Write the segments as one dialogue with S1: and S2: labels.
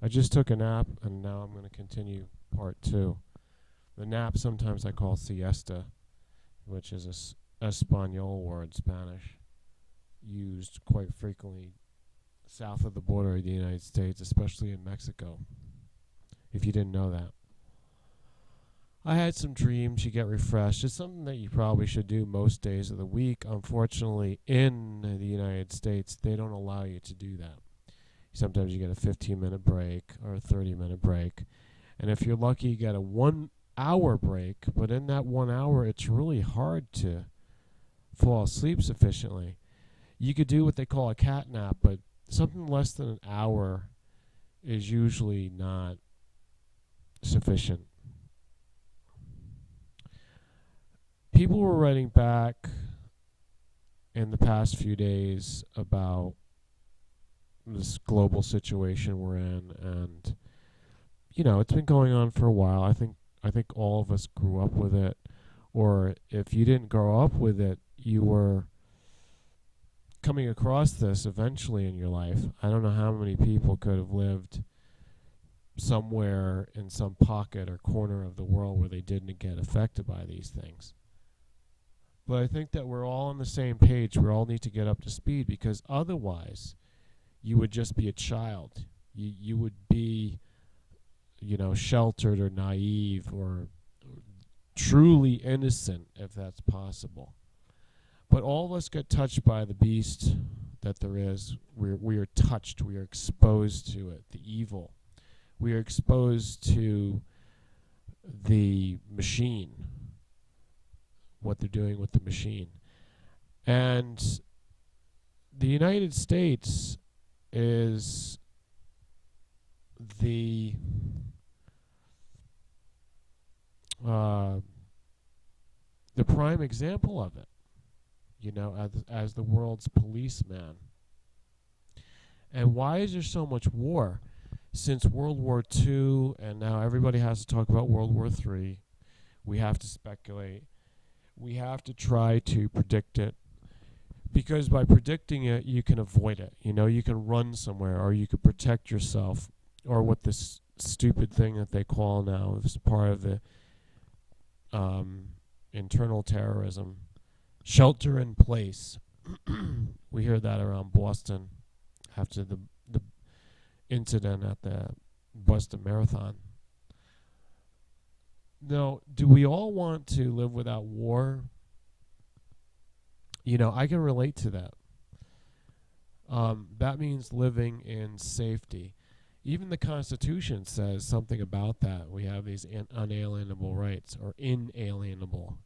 S1: I just took a nap, and now I'm going to continue part two. The nap sometimes I call siesta, which is a Espanol word, Spanish, used quite frequently south of the border of the United States, especially in Mexico, if you didn't know that. I had some dreams. You get refreshed. It's something that you probably should do most days of the week. Unfortunately, in the United States, they don't allow you to do that. Sometimes you get a 15-minute break or a 30-minute break. And if you're lucky, you get a 1 hour break. But in that 1 hour, it's really hard to fall asleep sufficiently. You could do what they call a cat nap, but something less than an hour is usually not sufficient. People were writing back in the past few days about this global situation we're in, and it's been going on for a while. I think all of us grew up with it, or if you didn't grow up with it, you were coming across this eventually in your life. I don't know how many people could have lived somewhere in some pocket or corner of the world where they didn't get affected by these things. But I think that we're all on the same page. We all need to get up to speed, because otherwise you would just be a child. You would be, sheltered or naive or truly innocent, if that's possible. But all of us get touched by the beast that there is. We are touched. We are exposed to it, the evil. We are exposed to the machine, what they're doing with the machine. And the United States is the prime example of it, as the world's policeman. And why is there so much war? Since World War II, and now everybody has to talk about World War III, we have to speculate. We have to try to predict it, because by predicting it, you can avoid it. You can run somewhere, or you can protect yourself, or what this stupid thing that they call now is part of the internal terrorism, shelter in place. We hear that around Boston after the incident at the Boston Marathon. Now, do we all want to live without war? I can relate to that. That means living in safety. Even the Constitution says something about that. We have these unalienable rights, or inalienable.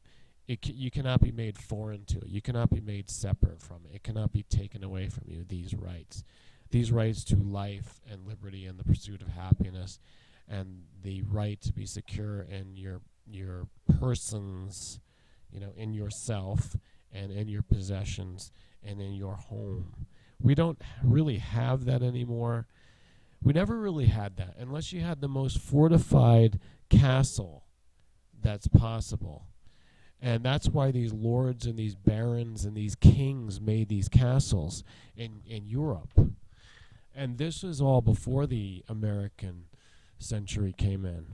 S1: You cannot be made foreign to it. You cannot be made separate from it. It cannot be taken away from you, these rights. These rights to life and liberty and the pursuit of happiness, and the right to be secure in your persons, in yourself and in your possessions and in your home. We don't really have that anymore. We never really had that, unless you had the most fortified castle that's possible. And that's why these lords and these barons and these kings made these castles in Europe. And this was all before the American century came in,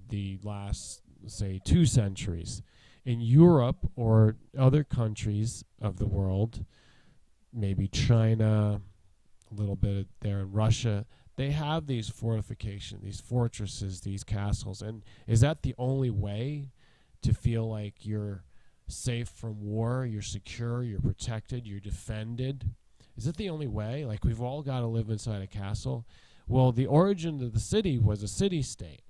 S1: the last, say, 2 centuries. In Europe or other countries of the world, maybe China, a little bit there in Russia, they have these fortifications, these fortresses, these castles. And is that the only way to feel like you're safe from war, you're secure, you're protected, you're defended? Is it the only way? Like, we've all got to live inside a castle? Well, the origin of the city was a city-state.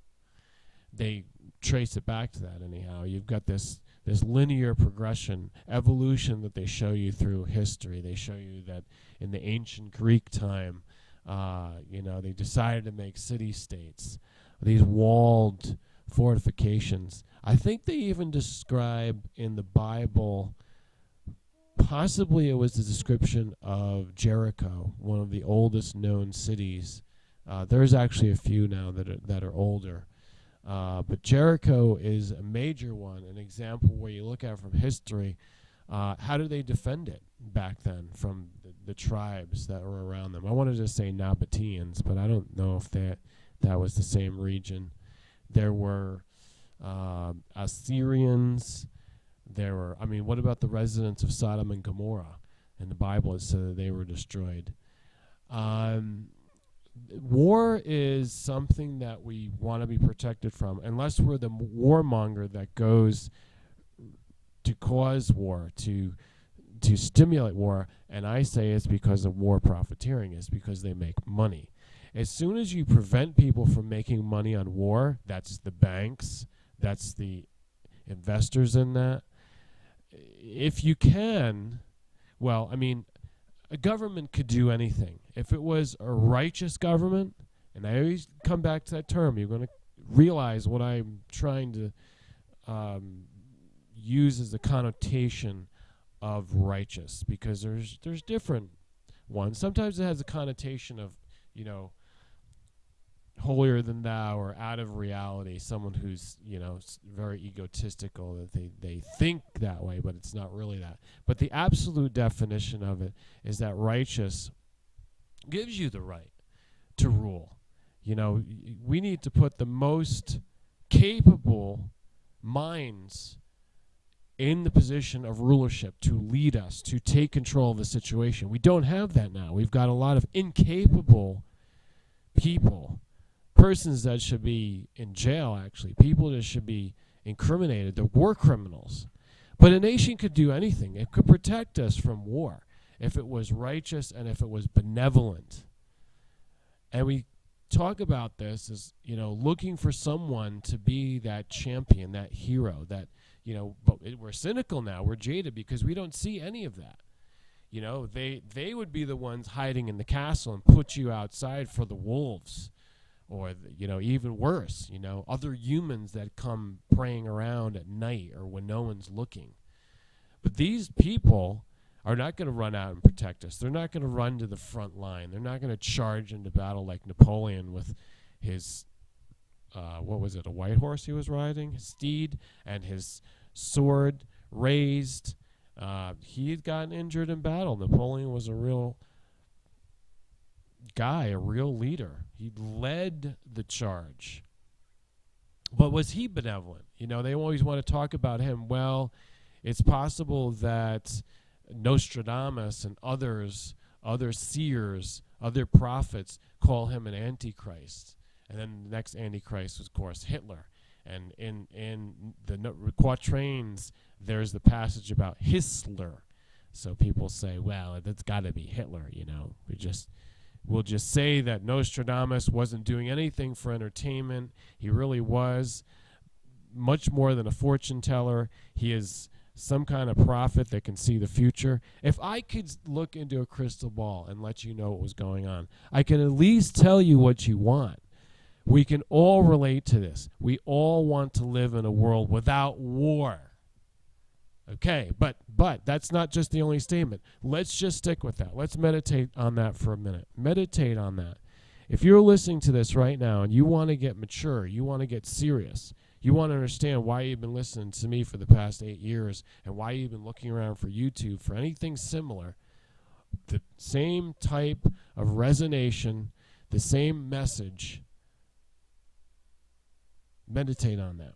S1: They trace it back to that anyhow. You've got this linear progression, evolution that they show you through history. They show you that in the ancient Greek time, they decided to make city-states, these walled fortifications. I think they even describe in the Bible, possibly it was the description of Jericho, one of the oldest known cities. There's actually a few now that are older. But Jericho is a major one, an example where you look at it from history. How did they defend it back then from the tribes that were around them. I wanted to say Nabateans, but I don't know if that was the same region. There were Assyrians. What about the residents of Sodom and Gomorrah? In the Bible, it said that they were destroyed. War is something that we want to be protected from, unless we're the warmonger that goes to cause war, to stimulate war. And I say it's because of war profiteering. It's because they make money. As soon as you prevent people from making money on war, that's the banks, that's the investors in that. If you can, a government could do anything. If it was a righteous government, and I always come back to that term, you're going to realize what I'm trying to use as a connotation of righteous, because there's different ones. Sometimes it has a connotation of, holier than thou or out of reality, someone who's, very egotistical, that they think that way, but it's not really that. But the absolute definition of it is that righteous gives you the right to rule. We need to put the most capable minds in the position of rulership to lead us, to take control of the situation. We don't have that now. We've got a lot of incapable people, persons that should be in jail, actually, people that should be incriminated. They're war criminals. But a nation could do anything. It could protect us from war if it was righteous and if it was benevolent. And we talk about this as, looking for someone to be that champion, that hero, that, but we're cynical now. We're jaded because we don't see any of that. They would be the ones hiding in the castle and put you outside for the wolves. Or, even worse, other humans that come preying around at night or when no one's looking. But these people are not going to run out and protect us. They're not going to run to the front line. They're not going to charge into battle like Napoleon with his, a white horse he was riding, his steed, and his sword raised. He had gotten injured in battle. Napoleon was a real guy, a real leader. He led the charge. But was he benevolent? They always want to talk about him. Well, it's possible that Nostradamus and others, other seers, other prophets call him an antichrist. And then the next antichrist was, of course, Hitler. And in the quatrains, there's the passage about Hisler. So people say, well, that's got to be Hitler, We'll just say that Nostradamus wasn't doing anything for entertainment. He really was much more than a fortune teller. He is some kind of prophet that can see the future. If I could look into a crystal ball and let you know what was going on, I can at least tell you what you want. We can all relate to this. We all want to live in a world without war. Okay, but that's not just the only statement. Let's just stick with that. Let's meditate on that for a minute. Meditate on that. If you're listening to this right now and you want to get mature, you want to get serious, you want to understand why you've been listening to me for the past 8 years and why you've been looking around for YouTube for anything similar, the same type of resonation, the same message, meditate on that.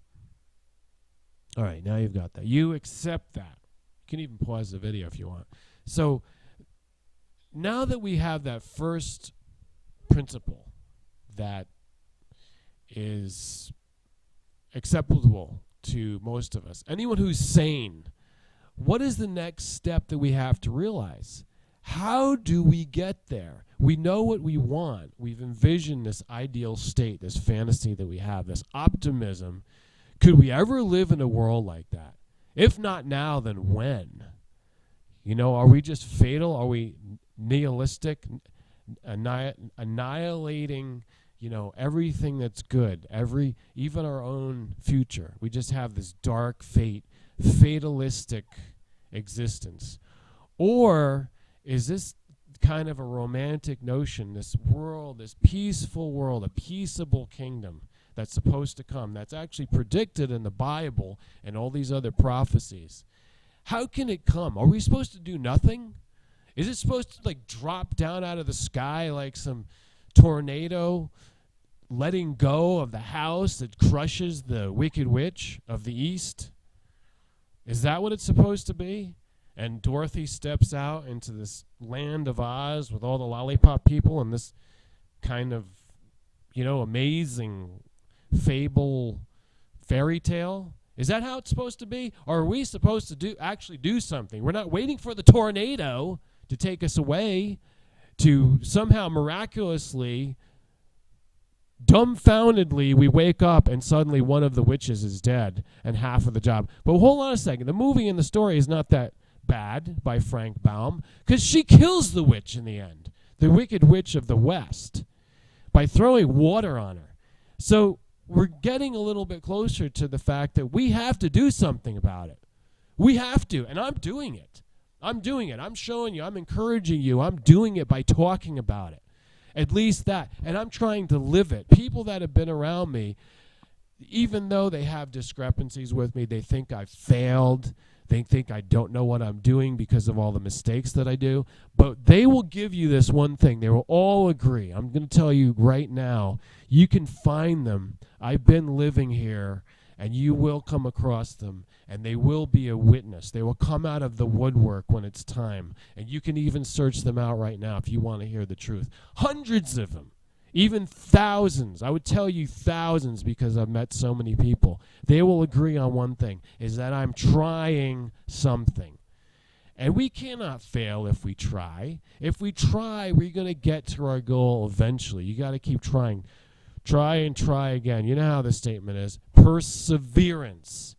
S1: All right, now you've got that. You accept that. You can even pause the video if you want. So now that we have that first principle that is acceptable to most of us, anyone who's sane, what is the next step that we have to realize? How do we get there? We know what we want. We've envisioned this ideal state, this fantasy that we have, this optimism. Could we ever live in a world like that? If not now, then when? Are we just fatal? Are we nihilistic, annihilating, everything that's good, even our own future? We just have this dark fatalistic existence. Or is this kind of a romantic notion, this world, this peaceful world, a peaceable kingdom that's supposed to come, that's actually predicted in the Bible and all these other prophecies? How can it come? Are we supposed to do nothing? Is it supposed to like drop down out of the sky like some tornado, letting go of the house that crushes the Wicked Witch of the East? Is that what it's supposed to be? And Dorothy steps out into this land of Oz with all the lollipop people and this kind of, amazing fable fairy tale? Is that how it's supposed to be? Or are we supposed to actually do something? We're not waiting for the tornado to take us away, to somehow miraculously, dumbfoundedly, we wake up and suddenly one of the witches is dead and half of the job. But hold on a second. The movie and the story is not that bad by Frank Baum, because she kills the witch in the end, the Wicked Witch of the West, by throwing water on her. So we're getting a little bit closer to the fact that we have to do something about it. We have to, and I'm doing it. I'm showing you, I'm encouraging you, I'm doing it by talking about it. At least that. And I'm trying to live it. People that have been around me, even though they have discrepancies with me, they think I've failed. They think I don't know what I'm doing because of all the mistakes that I do. But they will give you this one thing. They will all agree. I'm going to tell you right now, you can find them. I've been living here, and you will come across them, and they will be a witness. They will come out of the woodwork when it's time. And you can even search them out right now if you want to hear the truth. Hundreds of them. Even thousands. I would tell you thousands because I've met so many people. They will agree on one thing, is that I'm trying something. And we cannot fail if we try. If we try, we're going to get to our goal eventually. You got to keep trying. Try and try again. You know how the statement is. Perseverance.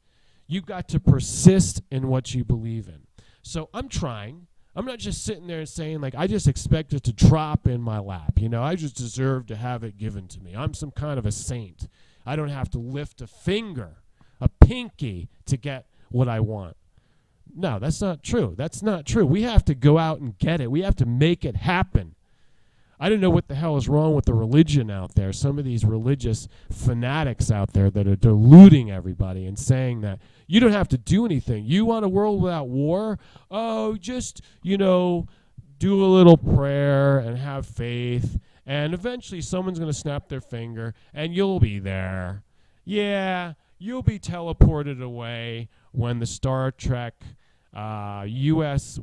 S1: You've got to persist in what you believe in. So I'm trying. I'm not just sitting there and saying, like, I just expect it to drop in my lap. I just deserve to have it given to me. I'm some kind of a saint. I don't have to lift a finger, a pinky, to get what I want. No, that's not true. That's not true. We have to go out and get it. We have to make it happen. I don't know what the hell is wrong with the religion out there. Some of these religious fanatics out there that are deluding everybody and saying that you don't have to do anything. You want a world without war? Oh, just, do a little prayer and have faith, and eventually someone's going to snap their finger and you'll be there. Yeah, you'll be teleported away when the Star Trek USS?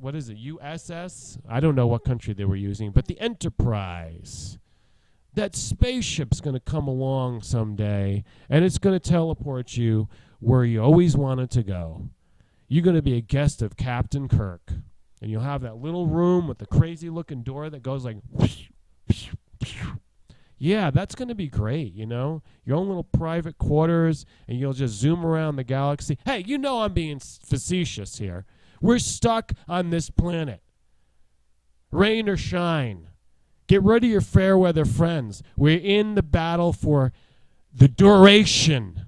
S1: I don't know what country they were using, but the Enterprise. That spaceship's going to come along someday, and it's going to teleport you where you always wanted to go. You're going to be a guest of Captain Kirk, and you'll have that little room with the crazy-looking door that goes like... Yeah, that's going to be great, Your own little private quarters, and you'll just zoom around the galaxy. Hey, I'm being facetious here. We're stuck on this planet. Rain or shine. Get rid of your fair weather friends. We're in the battle for the duration.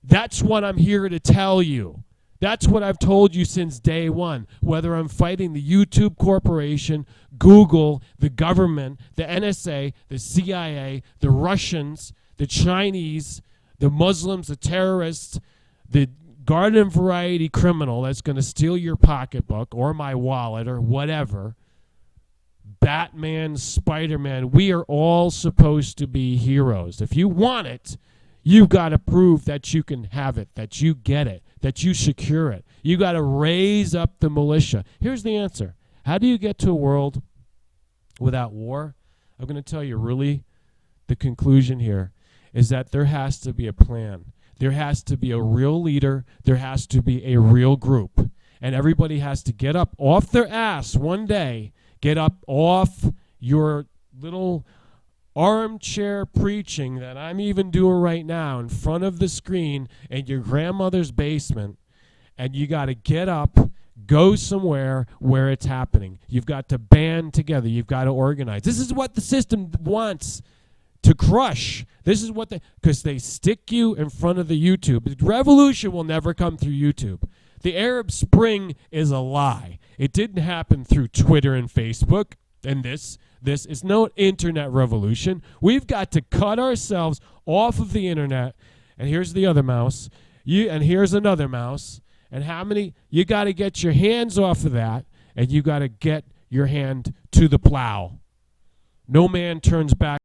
S1: That's what I'm here to tell you. That's what I've told you since day one. Whether I'm fighting the YouTube corporation, Google, the government, the NSA, the CIA, the Russians, the Chinese, the Muslims, the terrorists, the garden variety criminal that's going to steal your pocketbook or my wallet or whatever, Batman, Spider-Man, we are all supposed to be heroes. If you want it, you've got to prove that you can have it, that you get it, that you secure it. You got to raise up the militia. Here's the answer. How do you get to a world without war? I'm going to tell you really the conclusion here is that there has to be a plan. There has to be a real leader. There has to be a real group. And everybody has to get up off their ass one day, get up off your little armchair preaching that I'm even doing right now in front of the screen in your grandmother's basement, and you got to get up, go somewhere where it's happening. You've got to band together. You've got to organize. This is what the system wants to crush. This is what because they stick you in front of the YouTube. The revolution will never come through YouTube. The Arab Spring is a lie. It didn't happen through Twitter and Facebook. And this is no internet revolution. We've got to cut ourselves off of the internet. And here's the other mouse. And here's another mouse. And how many? You got to get your hands off of that. and you got to get your hand to the plow. No man turns back